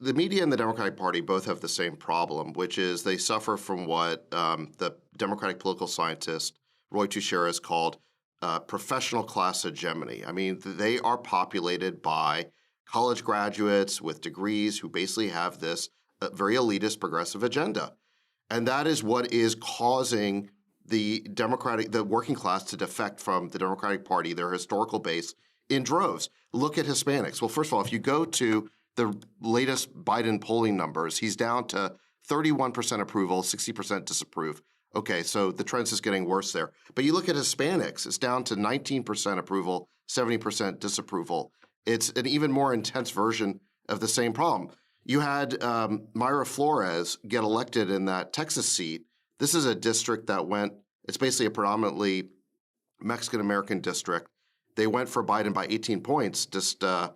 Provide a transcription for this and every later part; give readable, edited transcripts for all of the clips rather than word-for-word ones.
the media and the Democratic Party both have the same problem, which is they suffer from what the Democratic political scientist Roy Tuchscherer has called professional class hegemony. I mean, they are populated by college graduates with degrees who basically have this very elitist progressive agenda. And that is what is causing the working class to defect from the Democratic Party, their historical base, in droves. Look at Hispanics. Well, first of all, if you go to the latest Biden polling numbers, he's down to 31% approval, 60% disapprove. Okay, so the trend's just getting worse there. But you look at Hispanics, it's down to 19% approval, 70% disapproval. It's an even more intense version of the same problem. You had Mayra Flores get elected in that Texas seat. This is a district that it's basically a predominantly Mexican-American district. They went for Biden by 18 points just 2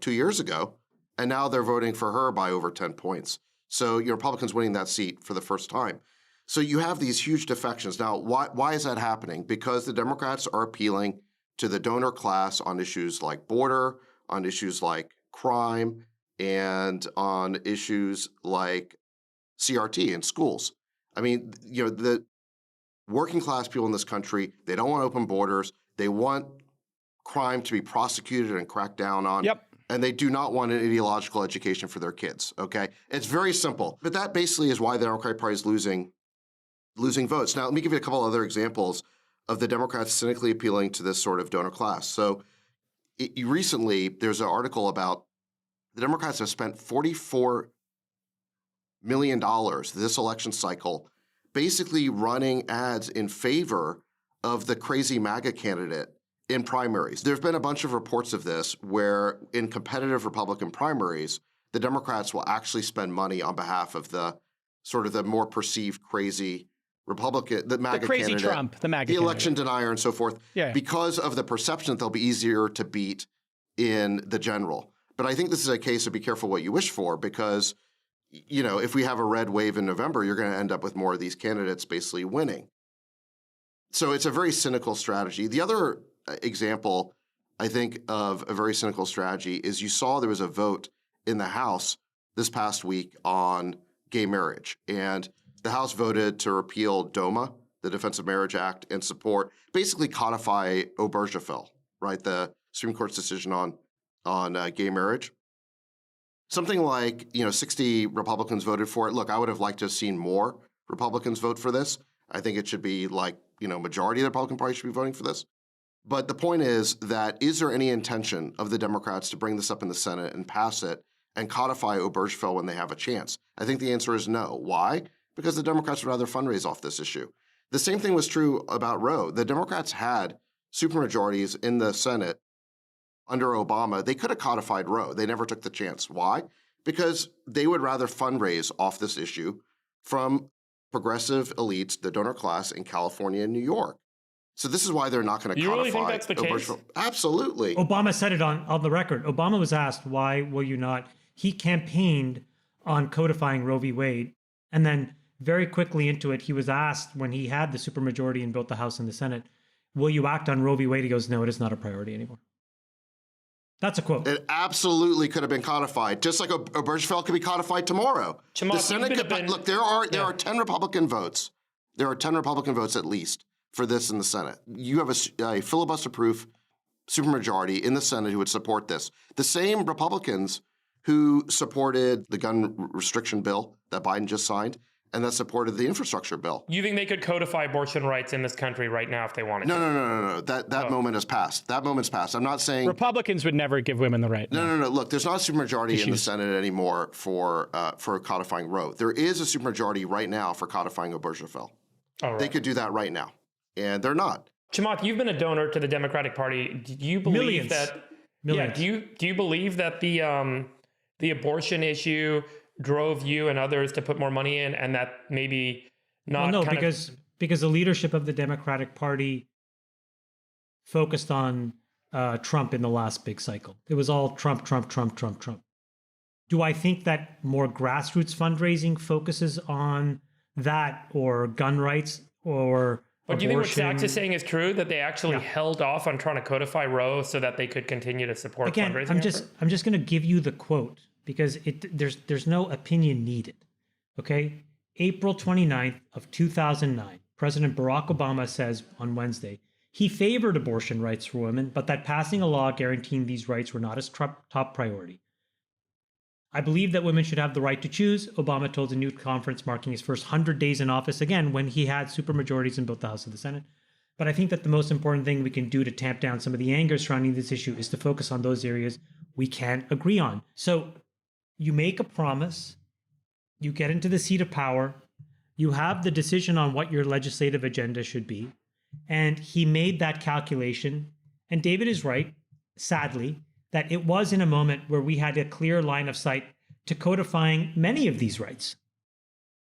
years ago, and now they're voting for her by over 10 points. So Republicans winning that seat for the first time. So you have these huge defections. Now, why is that happening? Because the Democrats are appealing to the donor class on issues like border, on issues like crime, and on issues like CRT in schools. I mean, the working class people in this country, they don't want open borders. They want crime to be prosecuted and cracked down on. Yep. And they do not want an ideological education for their kids, okay? It's very simple. But that basically is why the Democratic Party is losing votes. Now, let me give you a couple other examples of the Democrats cynically appealing to this sort of donor class. So recently, there's an article about the Democrats have spent $44 million this election cycle basically running ads in favor of the crazy MAGA candidate in primaries. There's been a bunch of reports of this where in competitive Republican primaries, the Democrats will actually spend money on behalf of the sort of the more perceived crazy Republican, the MAGA the crazy candidate, Trump, the MAGA the election candidate. denier and so forth, because of the perception that they'll be easier to beat in the general. But I think this is a case of be careful what you wish for, because if we have a red wave in November, you're going to end up with more of these candidates basically winning. So it's a very cynical strategy. The other example, I think, of a very cynical strategy is you saw there was a vote in the House this past week on gay marriage. And the House voted to repeal DOMA, the Defense of Marriage Act, and basically codify Obergefell, right? The Supreme Court's decision on gay marriage. Something like 60 Republicans voted for it. Look, I would have liked to have seen more Republicans vote for this. I think it should be majority of the Republican Party should be voting for this. But the point is there any intention of the Democrats to bring this up in the Senate and pass it and codify Obergefell when they have a chance? I think the answer is no. Why? Because the Democrats would rather fundraise off this issue. The same thing was true about Roe. The Democrats had supermajorities in the Senate under Obama. They could have codified Roe. They never took the chance. Why? Because they would rather fundraise off this issue from progressive elites, the donor class in California and New York. So this is why they're not going to codify. You really think that's the case? Absolutely. Obama said it on the record. Obama was asked, why will you not? He campaigned on codifying Roe v. Wade. And then very quickly into it, he was asked when he had the supermajority in both the House and the Senate, will you act on Roe v. Wade? He goes, no, it is not a priority anymore. That's a quote. It absolutely could have been codified, just like Obergefell could be codified tomorrow. Chamath, the Senate could look. There are 10 Republican votes. There are 10 Republican votes at least for this in the Senate. You have a filibuster-proof supermajority in the Senate who would support this. The same Republicans who supported the gun restriction bill that Biden just signed and that supported the infrastructure bill. You think they could codify abortion rights in this country right now if they wanted to? No. That moment has passed. That moment's passed. I'm not saying Republicans would never give women the right. No. Look, there's not a supermajority in the Senate anymore for codifying Roe. There is a supermajority right now for codifying Obergefell. All right. They could do that right now, and they're not. Chamath, you've been a donor to the Democratic Party. Do you believe that? Millions. Yeah. Do you believe that the abortion issue drove you and others to put more money in, and that maybe not? Well, no, because the leadership of the Democratic Party focused on Trump in the last big cycle. It was all Trump. Do I think that more grassroots fundraising focuses on that, or gun rights, or But do you think what Sachs is abortion? saying is true, that they actually held off on trying to codify Roe so that they could continue to support Again, fundraising? I'm just going to give you the quote. because there's no opinion needed. Okay? April 29th of 2009, President Barack Obama says on Wednesday, he favored abortion rights for women, but that passing a law guaranteeing these rights were not his top priority. I believe that women should have the right to choose, Obama told a news conference marking his first 100 days in office, again, when he had supermajorities in both the House and the Senate. But I think that the most important thing we can do to tamp down some of the anger surrounding this issue is to focus on those areas we can't agree on. So you make a promise, you get into the seat of power, you have the decision on what your legislative agenda should be, and he made that calculation. And David is right, sadly, that it was in a moment where we had a clear line of sight to codifying many of these rights.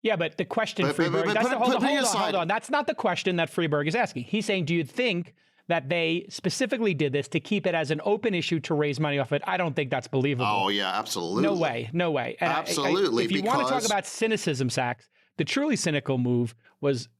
Yeah, but the question, Friedberg, hold on. That's not the question that Friedberg is asking. He's saying, do you think that they specifically did this to keep it as an open issue to raise money off it? I don't think that's believable. Oh, yeah, absolutely. No way. And absolutely. If you want to talk about cynicism, Sachs, the truly cynical move was,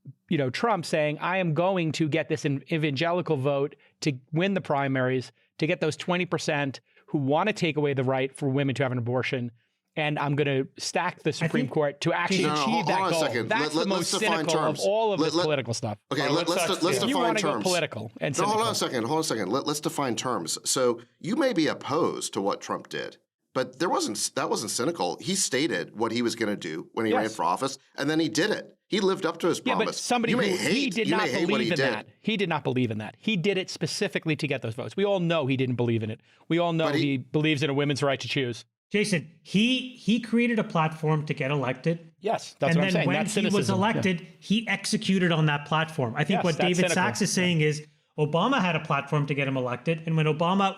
Trump saying, I am going to get this evangelical vote to win the primaries, to get those 20% who want to take away the right for women to have an abortion. And I'm going to stack the Supreme Court to actually achieve that goal. That's the most cynical of all of this political stuff. Okay, let's define terms. You want to go political and cynical. Hold on a second. Let's define terms. So you may be opposed to what Trump did, but that wasn't cynical. He stated what he was going to do when he ran for office, and then he did it. He lived up to his promise. Yeah, but somebody he did not believe in that. He did not believe in that. He did it specifically to get those votes. We all know he didn't believe in it. We all know he believes in a women's right to choose. Jason, he created a platform to get elected. Yes, that's what I'm saying. And then when he was elected, he executed on that platform. I think what David Sachs is saying is Obama had a platform to get him elected, and when Obama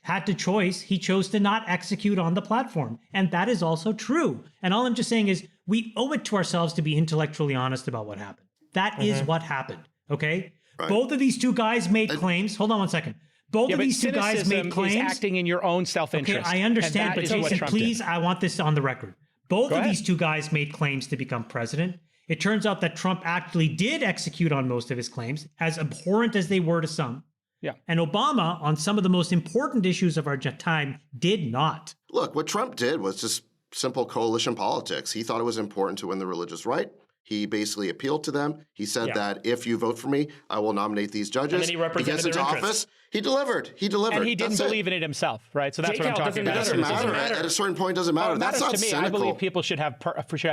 had to choice, he chose to not execute on the platform. And that is also true. And all I'm just saying is we owe it to ourselves to be intellectually honest about what happened. That is what happened, okay? Right. Both of these two guys made claims. Hold on one second. Both of these two guys made claims. Is acting in your own self-interest. Okay, I understand, but Jason, please, I want this on the record. Both of these two guys made claims to become president. It turns out that Trump actually did execute on most of his claims, as abhorrent as they were to some. Yeah. And Obama, on some of the most important issues of our time, did not. Look, what Trump did was just simple coalition politics. He thought it was important to win the religious right. He basically appealed to them. He said that if you vote for me, I will nominate these judges. And then he represented their interests. Office. He delivered. And he didn't believe in it himself, right? So that's what I'm talking about. It doesn't matter. At a certain point, it doesn't matter. That's not cynical. I believe people should have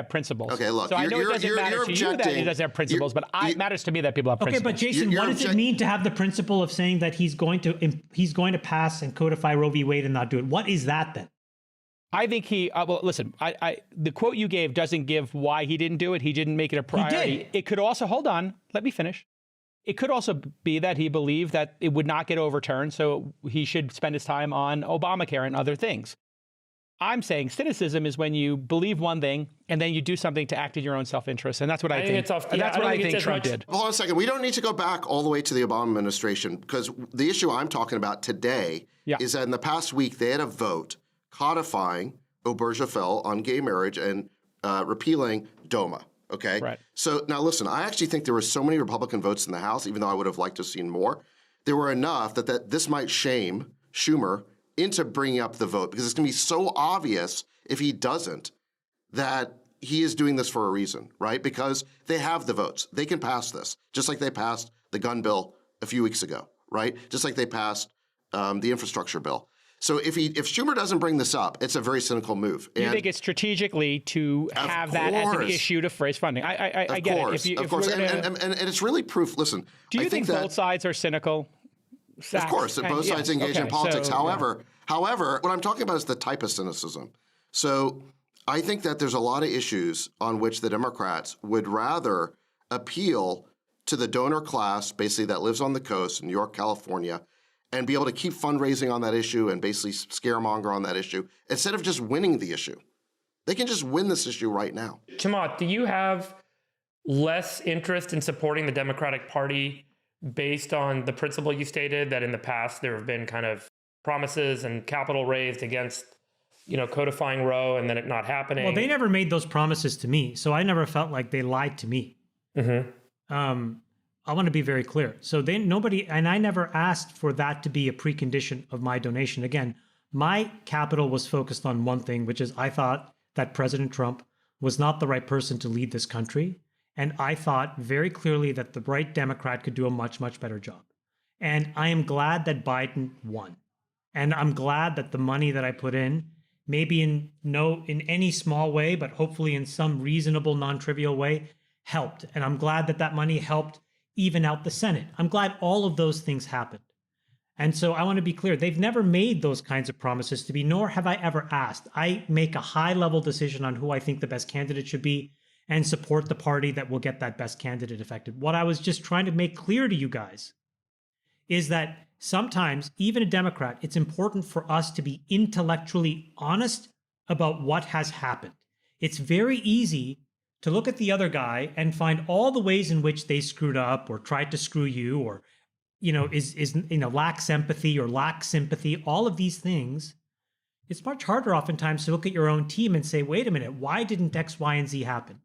principles. Okay, look, so I know it doesn't matter to you that he doesn't have principles, but it matters to me that people have principles. Okay, but Jason, what does it mean to have the principle of saying that he's going to pass and codify Roe v. Wade and not do it? What is that then? I think well, listen, the quote you gave doesn't give why he didn't do it. He didn't make it a priority. He did. It could also, hold on, let me finish. It could also be that he believed that it would not get overturned, so he should spend his time on Obamacare and other things. I'm saying cynicism is when you believe one thing and then you do something to act in your own self-interest, and that's what I think. That's what I think Trump did. Hold on a second. We don't need to go back all the way to the Obama administration, because the issue I'm talking about today is that in the past week they had a vote codifying Obergefell on gay marriage and repealing DOMA. Okay. Right. So now listen, I actually think there were so many Republican votes in the House, even though I would have liked to have seen more. There were enough that this might shame Schumer into bringing up the vote, because it's going to be so obvious if he doesn't that he is doing this for a reason, right? Because they have the votes. They can pass this, just like they passed the gun bill a few weeks ago, right? Just like they passed the infrastructure bill. So if Schumer doesn't bring this up, it's a very cynical move. You think it's strategically to have that as an issue to phrase funding? I get it. Of course, and it's really proof. Listen, do you think both sides are cynical? Of course, both sides engage in politics. However, what I'm talking about is the type of cynicism. So I think that there's a lot of issues on which the Democrats would rather appeal to the donor class, basically that lives on the coast in New York, California, and be able to keep fundraising on that issue and basically scaremonger on that issue, instead of just winning the issue. They can just win this issue right now. Chamath, do you have less interest in supporting the Democratic Party based on the principle you stated that in the past there have been kind of promises and capital raised against, codifying Roe and then it not happening? Well, they never made those promises to me, so I never felt like they lied to me. Mm-hmm. I want to be very clear. So I never asked for that to be a precondition of my donation. Again, My capital was focused on one thing, which is I thought that President Trump was not the right person to lead this country. And I thought very clearly that the right Democrat could do a much, much better job. And I am glad that Biden won. And I'm glad that the money that I put in, maybe in any small way, but hopefully in some reasonable, non-trivial way, helped. And I'm glad that that money helped even out the Senate. I'm glad all of those things happened. And so I want to be clear, they've never made those kinds of promises to me, nor have I ever asked. I make a high-level decision on who I think the best candidate should be and support the party that will get that best candidate elected. What I was just trying to make clear to you guys is that sometimes, even a Democrat, it's important for us to be intellectually honest about what has happened. It's very easy to look at the other guy and find all the ways in which they screwed up or tried to screw you or lacks empathy or lacks sympathy, all of these things. It's much harder oftentimes to look at your own team and say, wait a minute, why didn't X, Y, and Z happen?